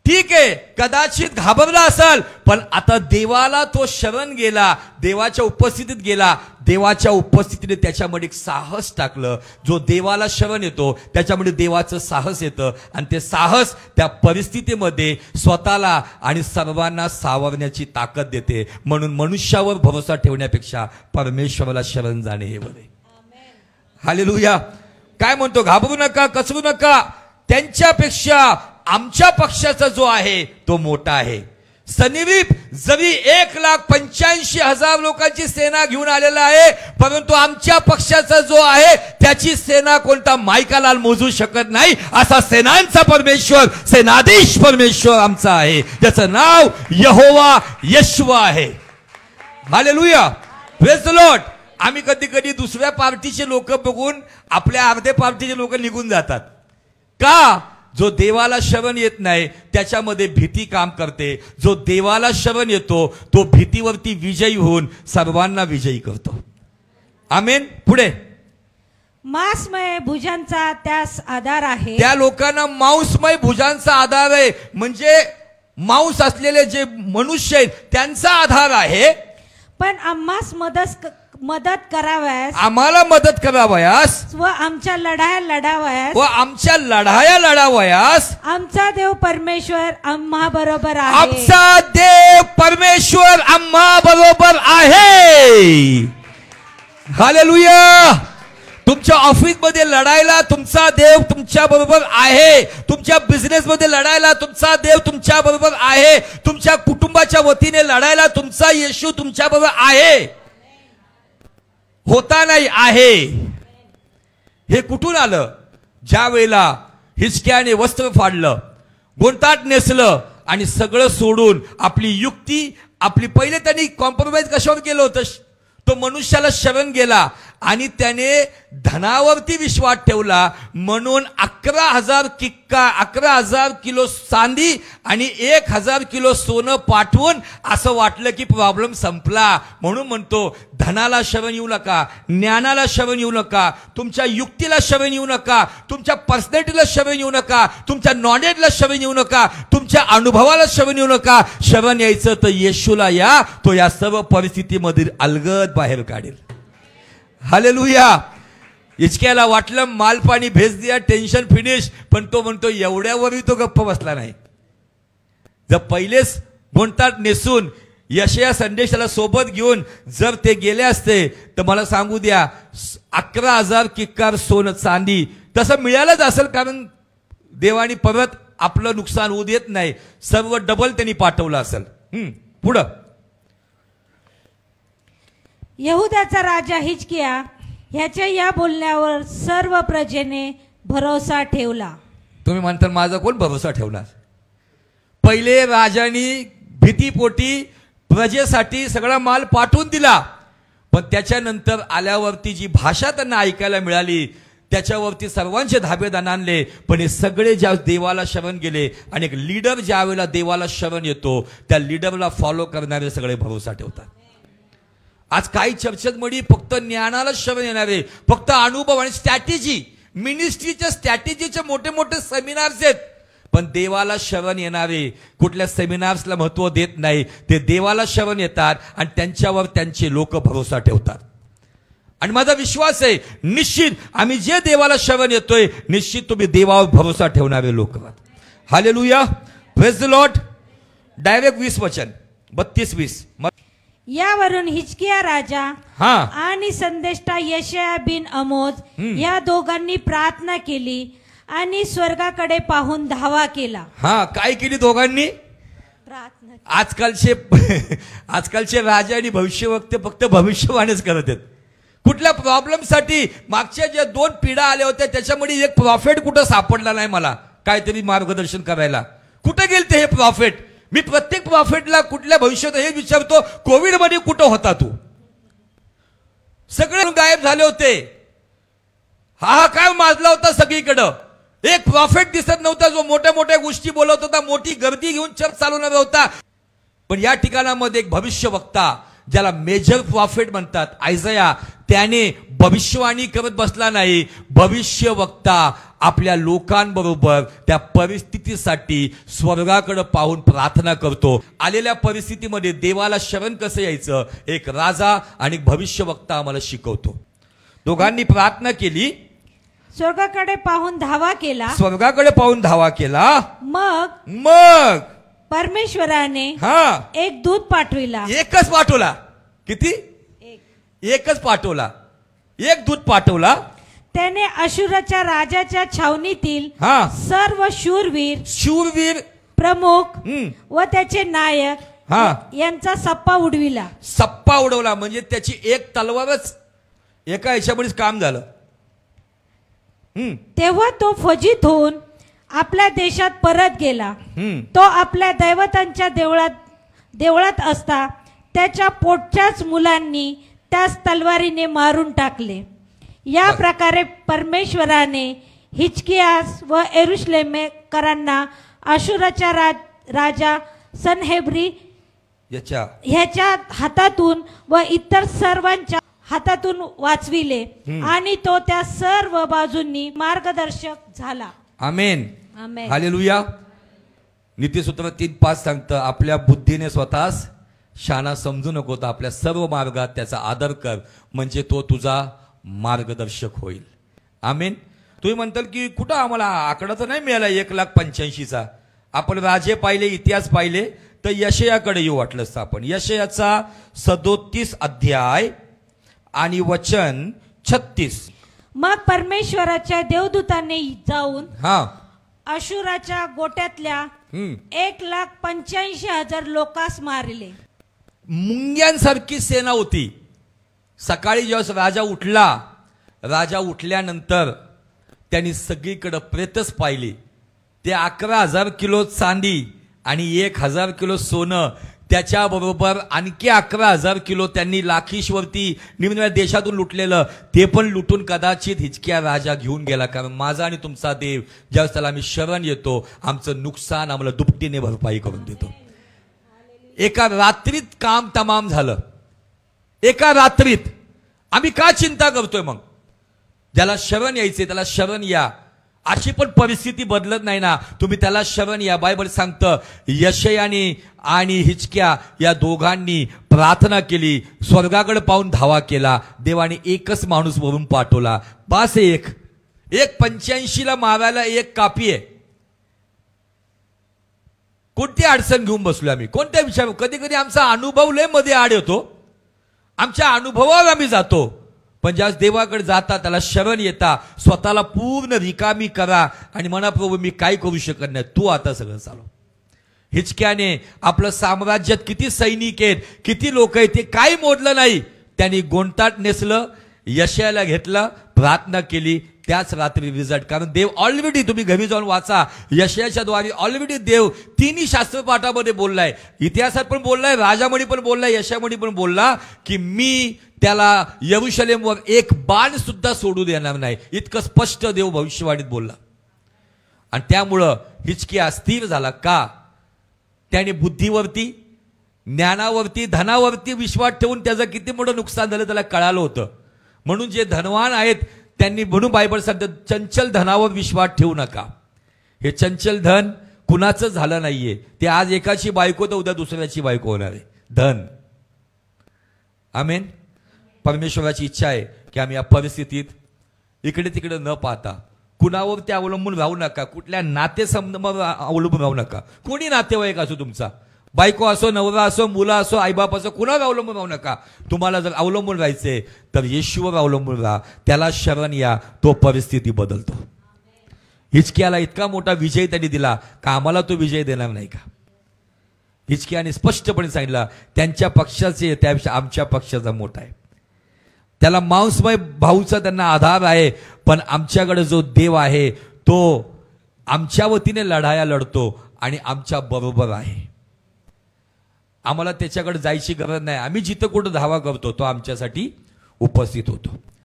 ठीक आहे, कदाचित घाबरला असेल, पण आता देवाला तो शरण गेला, देवाच्या उपस्थितीत गेला. देवाच्या उपस्थितीने त्याच्यामध्ये एक साहस टाकलं. जो देवाला शरण येतो त्याच्यामध्ये देवाचं साहस येतं आणि ते साहस त्या परिस्थितीमध्ये स्वतःला आणि सर्वांना सावरण्याची ताकद देते. म्हणून मनुष्यावर भरोसा ठेवण्यापेक्षा परमेश्वराला शरण जाणे हे बरे. हालेलुया. काय म्हणतो? घाबरू नका, कचरू नका. त्यांच्यापेक्षा आमच्या पक्षाचा जो आहे तो मोठा आहे. सनीरीब जरी 1,85,000 लोकांची सेना घेऊन आलेला आहे, परंतु आमच्या पक्षाचा जो आहे त्याची सेना कोणता मायकालाल मोजू शकत नाही. असा सेनांचा परमेश्वर, सेनाधीश परमेश्वर आमचा आहे, ज्याचं नाव यहोवा यशवा आहे. Hallelujah, praise the Lord. आम्ही कधी कधी दुसऱ्या पार्टीचे लोक बघून आपल्या अर्ध्या पार्टीचे लोक निघून जातात. का? जो देवाला शरण येत नाही त्याच्यामध्ये भीती काम करते. जो देवाला शरण येतो तो भीतीवरती विजयी होऊन सर्वांना विजयी करतो. आमेन. पुढे. मांसमय भुजांचा त्यास आधार आहे. त्या लोकांना मांसमय भुजांचा आधार आहे, म्हणजे मांस असलेले जे मनुष्य आहेत त्यांचा आधार आहे. पण आम्हास मदत करावयास आम्हाला मदत करावयास व आमच्या लढाया लढावयास व आमच्या लढाया लढावयास आमचा देव परमेश्वर आम्हा बरोबर आहे. आमचा देव परमेश्वर आम्हा बरोबर आहे. हालेलुया. तुमच्या ऑफिसमध्ये लढायला तुमचा देव तुमच्या बरोबर आहे. तुमच्या बिझनेसमध्ये लढायला तुमचा देव तुमच्या बरोबर आहे. तुमच्या कुटुंबाच्या वतीने लढायला तुमचा येशू तुमच्या बरोबर आहे. होता नाही आहे. हे कुठून आलं? ज्या वेळेला हिजकियाने वस्त्र फाडलं, गोंटाट नेसलं आणि सगळं सोडून आपली युक्ती आपली पहिले त्यांनी कॉम्प्रोमाइज कशावर केलं होतं? तो मनुष्याला शरण गेला आणि त्याने धनावरती विश्वास ठेवला म्हणून 11,000 किलो चांदी आणि 1,000 किलो सोनं पाठवून असं वाटलं की प्रॉब्लेम संपला. म्हणून म्हणतो धनाला शरण येऊ नका, ज्ञानाला शरण येऊ नका, तुमच्या युक्तीला शरण येऊ नका, तुमच्या पर्सनॅलिटीला शरण येऊ नका, तुमच्या नॉलेजला शरण येऊ नका, तुमच्या अनुभवाला शरण येऊ नका. शरण यायचं तर येशूला या. तो या सर्व परिस्थितीमध्ये अलगद बाहेर काढेल. हालेलुया. हिजकियाला वाटलं माल पाणी भेज दिया, टेन्शन फिनिश. पण तो म्हणतो एवढ्यावरही तो गप्प बसला नाही. जर पहिलेच गोंटाट नेसून यशया संदेशाला सोबत घेऊन जर ते गेले असते तर मला सांगू द्या 11,000 किक्कार सोनं चांदी तसं मिळालंच असेल. कारण देवानी परत आपलं नुकसान होऊ देत नाही. सर्व डबल त्यांनी पाठवलं असेल. पुढं यहुदाचा राजा हिजकिया ह्याच्या या बोलण्यावर सर्व प्रजेने भरोसा ठेवला. तुम्ही म्हणता माझा कोण भरोसा ठेवणार? पहिले राजांनी भीतीपोटी प्रजेसाठी सगळा माल पाठवून दिला. पण त्याच्यानंतर आल्यावरती जी भाषा त्यांना ऐकायला मिळाली त्याच्यावरती सर्वांचे धाबेदान आणले. पण हे सगळे ज्या देवाला शरण गेले आणि एक लीडर ज्या वेळेला देवाला शरण येतो त्या लीडरला फॉलो करणारे सगळे भरोसा ठेवतात. आज काही चर्चेमध्ये फक्त ज्ञानाला शरण येणारे, फक्त अनुभव आणि स्ट्रॅटेजी, मिनिस्ट्रीच्या स्ट्रॅटेजीचे मोठे मोठे सेमिनार्स आहेत. पण देवाला शरण येणारे कुठल्या सेमिनार्सला महत्व देत नाही. ते देवाला शरण येतात आणि त्यांच्यावर त्यांचे लोक भरोसा ठेवतात. आणि माझा विश्वास आहे निश्चित आम्ही जे देवाला शरण येतोय निश्चित तुम्ही देवावर भरोसा ठेवणारे लोक आहात. Hallelujah. Praise the Lord. Direct 20 वचन 32-20. यावरून हिजकिया राजा आणि संदेष्टा यशया बिन आमोज या दोघांनी प्रार्थना केली आणि स्वर्गाकडे पाहून धावा केला. काय केली दोघांनी? प्रार्थना. आजकालचे राजा आणि भविष्यवक्ते फक्त भविष्यवाणीच करत आहेत. कुठल्या प्रॉब्लेम साठी मागच्या ज्या 2 पिढ्या आल्या होत्या त्याच्यामध्ये एक प्रॉफिट कुठं सापडला नाही मला काहीतरी मार्गदर्शन करायला. कुठे गेलते हे प्रॉफिट? मी प्रत्येक प्रॉफिटला कुठल्या भविष्यात हे विचारतो कोविड मध्ये कुठं होता तू? सगळे गायब झाले होते. काय माजला होता सगळीकडं. एक प्रॉफिट दिसत नव्हता जो मोठ्या मोठ्या गोष्टी बोलत होता, मोठी गर्दी घेऊन चर्च चालवणार होता. पण या ठिकाणामध्ये एक भविष्यवक्ता ज्याला मेजर प्रॉफिट म्हणतात आयझया, त्याने भविष्यवाणी करत बसला नाही. भविष्यवक्ता आपल्या लोकांबरोबर त्या परिस्थितीसाठी स्वर्गाकडे पाहून प्रार्थना करतो. आलेल्या परिस्थितीमध्ये देवाला शरण कसं यायचं एक राजा आणि भविष्यवक्ता आम्हाला शिकवतो. दोघांनी प्रार्थना केली, स्वर्गाकडे पाहून धावा केला. स्वर्गाकडे पाहून धावा केला. मग परमेश्वराने एक दूत पाठविला. एकच पाठवला. किती? एकच पाठवला. एक दूत पाठवला. त्याने अशुराच्या राजाच्या छावणीतील सर्व शूरवीर प्रमुख व त्याचे नायक यांचा सप्पा उडविला. सप्पा उडवला म्हणजे त्याची एक तलवारच एका ह्याच्यामुळेच काम झालं. तेव्हा तो फजित होऊन आपल्या देशात परत गेला. तो आपल्या दैवतांच्या देवळात असता त्याच्या पोटच्याच मुलांनी त्यास तलवारीने मारून टाकले. या प्रकारे परमेश्वराने हिजकियास व यरूशलेमेकरांना अशुराच्या राजा सनहेब्री ह्याच्या हातातून व इतर सर्वांच्या हातातून वाचविले आणि तो त्या सर्व बाजूंनी मार्गदर्शक झाला. आमेन. हालेलुया. नीतिसूत्र 3:5 सांगतं आपल्या बुद्धीने स्वतःस शाना समजू नको, तर आपल्या सर्व मार्गात त्याचा आदर कर, म्हणजे तो तुझा मार्गदर्शक होईल. आमेन. तुम्ही म्हणताल की कुठं आम्हाला आकडा तर नाही मिळाला 1,85,000चा. आपण राजे पाहिले, इतिहास पाहिले, तर यशयाकडे येऊ वाटलं असतं आपण. यशयाचा 37 अध्याय आणि वचन 36. मग परमेश्वराच्या देवदूताने जाऊन अशुराच्या गोट्यातल्या 1,85,000 लोकांस मारले. मुंग्यांसारखी सेना होती. सकाळी जेव्हा राजा उठल्यानंतर त्यांनी सगळीकडे प्रेतच पाहिली. ते 11,000 किलो चांदी आणि 1,000 किलो सोनं, त्याच्याबरोबर आणखी 11,000 किलो त्यांनी लाखीशवरती निम्न देशातून लुटलेलं, ते पण लुटून कदाचित हिजकिया राजा घेऊन गेला. कारण माझा आणि तुमचा देव ज्यावेळेस त्याला आम्ही शरण येतो, आमचं नुकसान आम्हाला दुपटीने भरपाई करून देतो. एका रात्रीत काम तमाम झालं. एका रात्रीत. आम्ही का चिंता करतोय मग? ज्याला शरण यायचे त्याला शरण या. अशी पण परिस्थिती बदलत नाही ना, तुम्ही त्याला शरण या. बायबल सांगतं यशयाने आणि हिजकिया या दोघांनी प्रार्थना केली, स्वर्गाकडे पाहून धावा केला. देवाने एकच माणूस वरून पाठवला. बास. 1,85,000ला मारायला एक कापी आहे. कोणती अडचण घेऊन बसलो आम्ही? कोणत्या विचार? कधी कधी आमचा अनुभव लय मध्ये आड येतो. आमच्या अनुभवावर आम्ही जातो. पण ज्यावेळेस देवाकडे जाता, त्याला शरण येता, स्वतःला पूर्ण रिकामी करा आणि म्हणा, प्रभू मी काय करू शकत नाही, तू आता सगळं चालव. हिजकियाने आपलं साम्राज्यात किती सैनिक आहेत, किती लोक आहेत, ते काही मोडलं नाही. त्यांनी गोंटाट नेसलं, यशयाला घेतलं, प्रार्थना केली. त्याच रात्री रिझल्ट. कारण देव ऑलरेडी, तुम्ही घरी जाऊन वाचा, यशयाच्या द्वारे ऑलरेडी देव तिन्ही शास्त्रपाठामध्ये बोललाय, इतिहासात पण बोललाय, राजामणी पण बोललाय, यशयामणी पण बोलला की मी त्याला यरूशलेमवर एक बाण सुद्धा सोडू देणार नाही. इतकं स्पष्ट देव भविष्यवाणीत बोलला. आणि त्यामुळं हिजकिया स्थिर झाला. का? त्याने बुद्धीवरती, ज्ञानावरती, धनावरती विश्वास ठेवून त्याचं किती मोठं नुकसान झालं त्याला कळालं होतं. म्हणून जे धनवान आहेत त्यांनी, म्हणून बायबल सांगतं चंचल धनावर विश्वास ठेवू नका. हे चंचल धन कुणाचं झालं नाहीये. ते आज एकाची बायको तर उद्या दुसऱ्याची बायको होणार आहे. धन. आमेन. परमेश्वराची इच्छा आहे की आम्ही या परिस्थितीत इकडे तिकडे न पाहता कुणावर ते अवलंबून राहू नका. कुठल्या नातेसंबंधावर अवलंबून राहू नका. कोणी नातेवाईक असो, तुमचा बायको असो, नवरा असो, मुलं असो, आईबाप असो, कुणावर अवलंबून राहू नका. तुम्हाला जर अवलंबून राहायचे तर येशूवर अवलंबून राहा. त्याला शरण या, तो परिस्थिती बदलतो. हिजकियाला इतका मोठा विजय त्यांनी दिला का आम्हाला तो विजय देणार नाही का? हिजकियाने स्पष्टपणे सांगितलं त्यांच्या पक्षाचे त्यापेक्षा आमच्या पक्षाचा मोठा आहे. त्याला मांसमय भाऊचा त्यांना आधार आहे, पण आमच्याकडे जो देव आहे तो आमच्या वतीने लढाया लढतो आणि आमच्या बरोबर आहे. आम्हाला त्याच्याकडे जायची गरज नाही. आम्ही जिथं कुठं धावा करतो तो आमच्यासाठी उपस्थित होतो.